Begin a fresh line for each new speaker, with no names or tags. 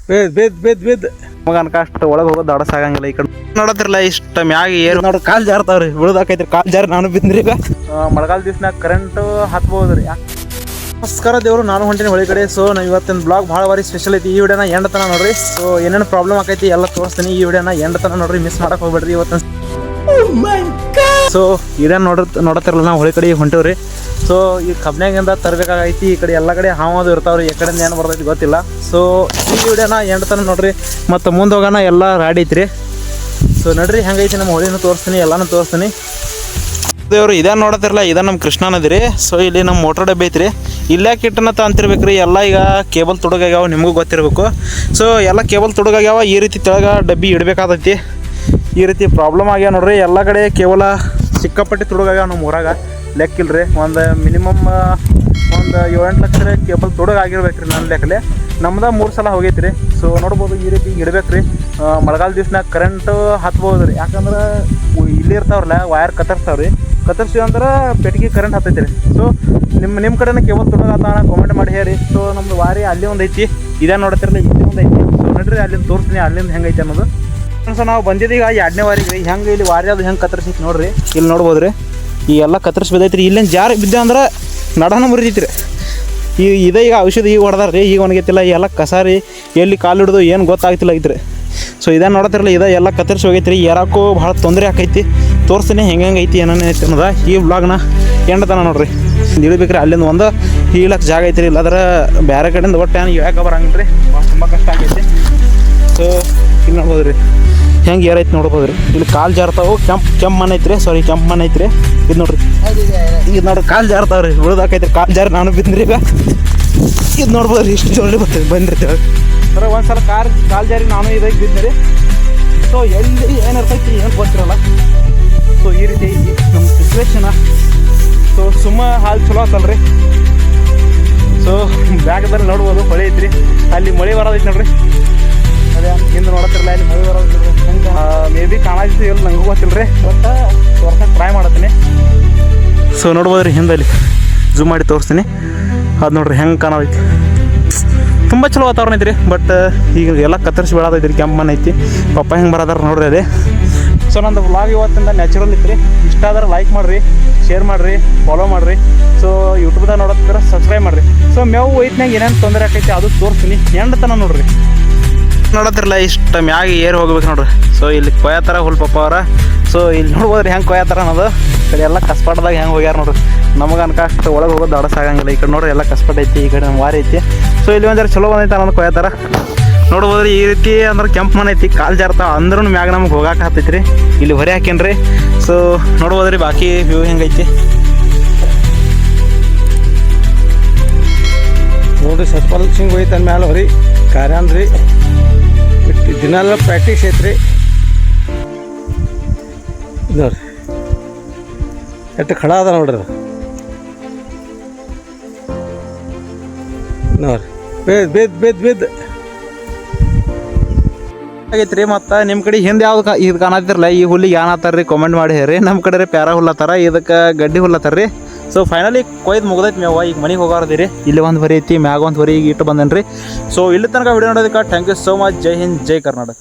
ಬೇದ್ ಮಗ ಅನ್ಕಷ್ಟು ಒಳಗೆ ಹೋಗೋದು ದಡ ಸಾಗಂಗಿಲ್ಲ. ಈ ಕಡೆ ನೋಡತ್ತಿರಲ್ಲ ಇಷ್ಟ ಮ್ಯಾಗ ಏರು ನೋಡ್ರಿ ಕಾಲು ಜಾರ್ತಾವ್ರಿ, ಬಿಳದಾಕೈತ್ರಿ ಕಾಲು ಜಾರಿ ನಾನು ಬಿದ್ದ್ರಿ. ಈಗ ಮಳೆಗಾಲ ದಿವ್ಸನಾಗ ಕರೆಂಟ್ ಹತ್ಬೋದು ರೀ. ನಮಸ್ಕಾರ ದೇವರು, ನಾನು ಹೊಂಟಿನಿ ಹೊಳಿ ಕಡೆ. ಸೊ ನಾವು ಇವತ್ತಿನ ಬ್ಲಾಗ್ ಭಾಳ ಭಾರಿ ಸ್ಪೆಷಲ್ ಐತಿ. ಈ ವಿಡಿಯೋನ ಎಂಡ್ ತನ ನೋಡ್ರಿ. ಸೊ ಏನೇನು ಪ್ರಾಬ್ಲಮ್ ಆಕೈತಿ ಎಲ್ಲ ತೋರಿಸ್ತೀನಿ. ಈ ವಿಡಿಯೋನ ಎಂಡ್ ತನ ನೋಡ್ರಿ, ಮಿಸ್ ಮಾಡಕ್ಕೆ ಹೋಗ್ಬೇಡ್ರಿ ಇವತ್ತಿನ. ಸೊ ಇದೇನು ನೋಡತ್ತಿರಲ್ಲ ನಾವು ಹೊಳಿ ಕಡೆ ಹೊಂಟಿವ್ರಿ. ಸೊ ಈ ಕಬ್ನ್ಯಾಗಿಂದ ತರಬೇಕಾಗೈತಿ. ಈ ಕಡೆ ಎಲ್ಲ ಕಡೆ ಹಾವದು ಇರ್ತಾವ್ರಿ, ಈ ಕಡೆಯಿಂದ ಏನು ಬರ್ತೈತಿ ಗೊತ್ತಿಲ್ಲ. ಸೊ ಈ ವಿಡಿಯೋನ ಎಂಡ್ ತನ ನೋಡ್ರಿ. ಮತ್ತು ಮುಂದೆ ಹೋಗೋಣ ಎಲ್ಲ ರಾಡಿ ಐತ್ರಿ. ಸೊ ನಡ್ರಿ ಹೆಂಗೈತಿ ನಮ್ಮ ಹೊಳಿನೂ ತೋರಿಸ್ತೀನಿ, ಎಲ್ಲನೂ ತೋರಿಸ್ತೀನಿ. ದೇವ್ರು ಇದೇನು ನೋಡತ್ತಿರಲ್ಲ, ಇದ ನಮ್ಮ ಕೃಷ್ಣ ನದಿ ರೀ. ಸೊ ಇಲ್ಲಿ ನಮ್ಮ ಮೋಟ್ರ್ ಡಬ್ಬಿ ಐತ್ರಿ. ಇಲ್ಲೇ ಕಿಟ್ಟನ ಅಂತಿರ್ಬೇಕು ರೀ. ಎಲ್ಲ ಈಗ ಕೇಬಲ್ ತುಡುಗಾಗ್ಯಾವ, ನಿಮಗೂ ಗೊತ್ತಿರಬೇಕು. ಸೊ ಎಲ್ಲ ಕೇಬಲ್ ತುಡುಗಾಗ್ಯಾವ. ಈ ರೀತಿ ತೆಳಗ ಡಬ್ಬಿ ಇಡಬೇಕಾದೈತಿ. ಈ ರೀತಿ ಪ್ರಾಬ್ಲಮ್ ಆಗ್ಯಾವ ನೋಡ್ರಿ. ಎಲ್ಲ ಕಡೆ ಕೇವಲ ಸಿಕ್ಕಾಪಟ್ಟಿ ತುಡುಗಾಗ್ಯಾವ ನಮ್ಮ ಊರಾಗ, ಲೆಕ್ಕಿಲ್ರಿ. ಒಂದು ಮಿನಿಮಮ್ ಒಂದು 7-8 ಲಕ್ಷ ಕೇಬಲ್ ತುಡುಗಾಗಿರ್ಬೇಕು ರೀ ನನ್ನ ಲೆಕ್ಕಲೆ. ನಮ್ದು 3 ಸಲ ಹೋಗೈತಿ ರೀ. ಸೊ ನೋಡ್ಬೋದು ಈ ರೀತಿ ಇಡ್ಬೇಕು ರೀ. ಮಳೆಗಾಲ ದಿವ್ಸನಾಗ ಕರೆಂಟು ಹತ್ಬೋದು ರೀ. ಯಾಕಂದ್ರೆ ಇಲ್ಲಿ ಇರ್ತಾವ್ರಲ್ಲ ವಯರ್ ಕತ್ತರಿಸ್ತಾವ್ರಿ. ಕತ್ತರಿಸಿ ಅಂದ್ರೆ ಪೆಟ್ಟಿಗೆ ಕರೆಂಟ್ ಹತ್ತೈತಿ ರೀ. ಸೊ ನಿಮ್ಮ ಕಡೆನ ಕೇಬಲ್ ತುಡುಗಾತಾವ ಕಾಮೆಂಟ್ ಮಾಡಿ ಹೇಳಿ. ಸೊ ನಮ್ದು ವಾರಿ ಅಲ್ಲಿ ಒಂದು ಐತಿ, ಇದೇ ನೋಡ್ತಿರಲ್ಲ ಇಲ್ಲಿ ಒಂದು ಐತಿ. ಸೊ ನೋಡ್ರಿ ಅಲ್ಲಿಂದ ತೋರಿಸ್ತೀನಿ ಅಲ್ಲಿಂದ ಹೆಂಗೈತಿ ಅನ್ನೋದು. ಸೊ ನಾವು ಬಂದಿದ್ದೀಗ 2ನೇ ವಾರಿಗೆ ರೀ. ಹೆಂಗೆ ಇಲ್ಲಿ ವಾರಿ ಅದು ಹೆಂಗೆ ಕತ್ತರಿಸೈತಿ ನೋಡ್ರಿ. ಇಲ್ಲಿ ನೋಡ್ಬೋದು ರೀ, ಈ ಎಲ್ಲ ಕತ್ತರಿಸಿ ಬಿದ್ದೈತಿ ರೀ. ಇಲ್ಲೇನು ಜಾರಿ ಬಿದ್ದೆ ಅಂದ್ರೆ ನಡನ ಮುರಿದೈತಿ ರೀ. ಇದೇ ಈಗ ಔಷಧಿ ಈಗ ಹೊಡೆದಾರ ರೀ, ಈಗ ಒಣಗೈತಿಲ್ಲ. ಎಲ್ಲ ಕಸಾರಿ ಎಲ್ಲಿ ಕಾಲು ಹಿಡಿದು ಏನು ಗೊತ್ತಾಗ್ತಿಲ್ಲ ಐತ್ರಿ. ಸೊ ಇದೇ ನೋಡತ್ತಿರಲ್ಲ, ಇದೇ ಎಲ್ಲ ಕತ್ತರಿಸಿ ಹೋಗೈತಿ ರೀ. ಯಾರಕ್ಕೂ ಭಾಳ ತೊಂದರೆ ಆಕೈತಿ. ತೋರಿಸ್ತೀನಿ ಹೆಂಗೆ ಐತಿ ಏನೇನು ಐತಿ ಅನ್ನೋದ. ಈ ವ್ಲಾಗ್ನ ಎಂಡತನ ನೋಡ್ರಿ. ಇಳಿಬೇಕ್ರಿ. ಅಲ್ಲಿಂದ ಒಂದು ಇಳಕ್ಕೆ ಜಾಗ ಐತಿ ರೀ. ಇಲ್ಲಾದ್ರೆ ಬೇರೆ ಕಡೆಯಿಂದ ಒಟ್ಟು ಏನು ಇಳಕ್ಕೆ ಬರಂಗಿಲ್ಲ ರೀ. ತುಂಬ ಕಷ್ಟ ಆಗೈತಿ. ಸೊ ಇಲ್ಲಿ ನೋಡ್ಬೋದು ರೀ ಹೆಂಗೆ ಏರೈತಿ ನೋಡ್ಬೋದು ರೀ. ಇಲ್ಲಿ ಕಾಲು ಜಾರ್ತಾವೆ. ಕೆಂಪು ಮಣ್ಣು ಐತ್ರಿ, ಸಾರಿ ಕೆಂಪು ಮಣ್ಣು ಐತ್ರಿ. ಇದು ನೋಡ್ರಿ, ಇದು ನೋಡ್ರಿ ಕಾಲು ಜಾರ್ತಾವೆ ರೀ, ಬಿಳದಾಕೈತ್ರಿ ಕಾಲು ಜಾರಿ ನಾನು ಬಿದ್ದ್ರಿ. ಈಗ ಇದು ನೋಡ್ಬೋದು ರೀ, ಇಷ್ಟು ಜೋಳಿ ಬರ್ತದೆ ಬಂದಿರ್ತೀವಿ ಸರ. ಒಂದು ಸಲ ಕಾಲು ಜಾರಿ ನಾನು ಇದಾಗಿ ಬಿದ್ದೆ. ಸೊ ಎಲ್ಲಿ ಏನಿರ್ತೈತಿ ಏನು ಗೊತ್ತಿರಲ್ಲ. ಸೊ ಈ ರೀತಿ ಐತಿ ನಮ್ಮ ಸಿಚುವೇಶನ. ಸೊ ಸುಮ್ಮ ಹಾಲು ಚಲೋ ಆತಲ್ರಿ. ಸೊ ಬ್ಯಾಗ್ದಲ್ಲಿ ನೋಡ್ಬೋದು ಹೊಳೆ ಐತ್ರಿ. ಅಲ್ಲಿ ಮಳೆ ಬರೋದೈತಿ ನೋಡ್ರಿ. ಅದೇ ಹಿಂದೆ ನೋಡತ್ತಿರಲ್ಲ, ಇಲ್ಲಿ ಮಳೆ ಬರೋದು ಹೆಂಗೆ ಮೇ ಬಿ ಕಾಣಾಯ್ತು ಎಲ್ಲಿ ನಂಗೂ ಗೊತ್ತಿಲ್ಲ ರೀ. ಬಟ್ ತೋರ್ಸಕ್ಕೆ ಟ್ರೈ ಮಾಡತ್ತೀನಿ. ಸೊ ನೋಡ್ಬೋದು ರೀ ಹಿಂದಲ್ಲಿ ಝೂಮ್ ಮಾಡಿ ತೋರಿಸ್ತೀನಿ. ಅದು ನೋಡ್ರಿ ಹೆಂಗೆ ಕಾಣೋದೈತಿ. ತುಂಬ ಚಲೋ ವಾತಾವರಣ ಐತ್ರಿ. ಬಟ್ ಈಗ ಎಲ್ಲ ಕತ್ತರಿಸಿ ಬೆಳೋದೈತಿ ರೀ. ಕೆಂಪು ಮಣ್ಣು ಐತಿ. ಪಪ್ಪ ಹೆಂಗೆ ಬರೋದಾರ ನೋಡ್ರಿ ಅದೇ. ಸೊ ನಂದು ವ್ಲಾಗ್ ಇವತ್ತಿಂದ ನ್ಯಾಚುರಲ್ ಇತ್ತು ರೀ. ಇಷ್ಟ ಆದ್ರೆ ಲೈಕ್ ಮಾಡಿರಿ, ಶೇರ್ ಮಾಡಿರಿ, ಫಾಲೋ ಮಾಡಿರಿ. ಸೊ ಯೂಟ್ಯೂಬ್ದಾಗ ನೋಡತ್ತಿದ್ರೆ ಸಬ್ಸ್ಕ್ರೈಬ್ ಮಾಡಿರಿ. ಸೊ ಮೇವು ಒಯ್ತಿನಾಗ ಏನೇನು ತೊಂದರೆ ಆಕೈತಿ ಅದು ತೋರಿಸ್ತೀನಿ. ಎಂಡತನ ನೋಡ್ರಿ. ನೋಡತ್ತಿರಲ್ಲ ಇಷ್ಟ ಮ್ಯಾಗ ಏರ್ ಹೋಗ್ಬೇಕು ನೋಡ್ರಿ. ಸೊ ಇಲ್ಲಿ ಕೊಯ್ಯತ್ತಾರ ಹುಲ್ ಪಪ್ಪ ಅವರ. ಸೊ ಇಲ್ಲಿ ನೋಡ್ಬೋದ್ರಿ ಹೆಂಗೆ ಕೊಯ್ಯತ್ತಾರ ಅನ್ನೋದು. ಈ ಕಡೆ ಎಲ್ಲ ಕಸ್ಪಾಟದಾಗ ಹೆಂಗೆ ಹೋಗ್ಯಾರ ನೋಡ್ರಿ. ನಮಗೆ ಅನ್ಕಷ್ಟು ಒಳಗೆ ಹೋಗೋದು ದಡ ಸಾಗಂಗಿಲ್ಲ. ಈ ಕಡೆ ನೋಡ್ರಿ ಎಲ್ಲ ಕಸ್ಪಾಟ್ ಐತಿ, ಈ ಕಡೆ ನಮ್ಮ ವಾರಿ ಐತಿ. ಸೊ ಇಲ್ಲಿ ಒಂದಾರು ಚಲೋ ಬಂದೈತೆ ಅನ್ನೋದು ಕೊಯ್ಯತ್ತಾರ. ನೋಡ್ಬೋದ್ರಿ ಈ ರೀತಿ ಅಂದ್ರೆ ಕೆಂಪು ಮಣ್ಣು ಐತಿ, ಕಾಲು ಜಾರ್ತಾವ. ಅಂದ್ರೂ ಮ್ಯಾಗ ನಮ್ಗೆ ಹೋಗಾಕ ಹತ್ತೈತ್ರಿ. ಇಲ್ಲಿ ಹೊರೆ ಹಾಕೇನ್ರಿ. ಸೊ ನೋಡ್ಬೋದ್ರಿ ಬಾಕಿ ವ್ಯೂ ಹೆಂಗೈತಿ
ನೋಡ್ರಿ. ಸತ್ಪಾಲ್ ಸಿಂಗ್ ಹೋಯ್ತು ಮ್ಯಾಲೆ ಹೊರಿ ಕಾರ್ಯಾನ್ರಿ. ದಿನಾಲ ಪ್ರಾಕ್ಟೀಸ್ ಐತ್ರಿ ನೋಡ್ರಿ. ಎಷ್ಟು ಖಡ ಅದ ನೋಡ್ರಿ ಅದು ನೋಡ್ರಿ. ಬೇದ್
ಆಗೈತ್ರಿ. ಮತ್ತು ನಿಮ್ಮ ಕಡೆ ಹಿಂದೆ ಯಾವ್ದು ಇದು ಕಾಣತ್ತಿರಲ್ಲ, ಈ ಹುಲ್ಲಿಗೆ ಏನಾತಾರ ರೀ ಕಾಮೆಂಟ್ ಮಾಡಿ ಹೇಳ್ರಿ. ನಮ್ಮ ಕಡೆ ರೀ ಪ್ಯಾರ ಹುಲ್ಲತ್ತಾರ, ಇದಕ್ಕೆ ಗಡ್ಡಿ ಹುಲ್ಲತ್ತಾರ ರೀ. ಸೊ ಫೈನಲಿ ಕೊಯ್ದು ಮುಗ್ದೈತಿ ಮೇವ. ಈಗ ಮನೆಗೆ ಹೋಗಾರದಿ ರೀ. ಇಲ್ಲಿ ಒಂದು ಹೊರಿ ಐತಿ, ಮ್ಯಾಗ ಒಂದು ಹೊರಿ ಈಗ ಇಟ್ಟು ಬಂದೇನ್ರಿ. ಸೊ ಇಲ್ಲಿ ತನಕ ವಿಡಿಯೋ ನೋಡೋದಕ್ಕೆ ಥ್ಯಾಂಕ್ ಯು ಸೋ ಮಚ್. ಜೈ ಹಿಂದ್, ಜೈ ಕರ್ನಾಟಕ.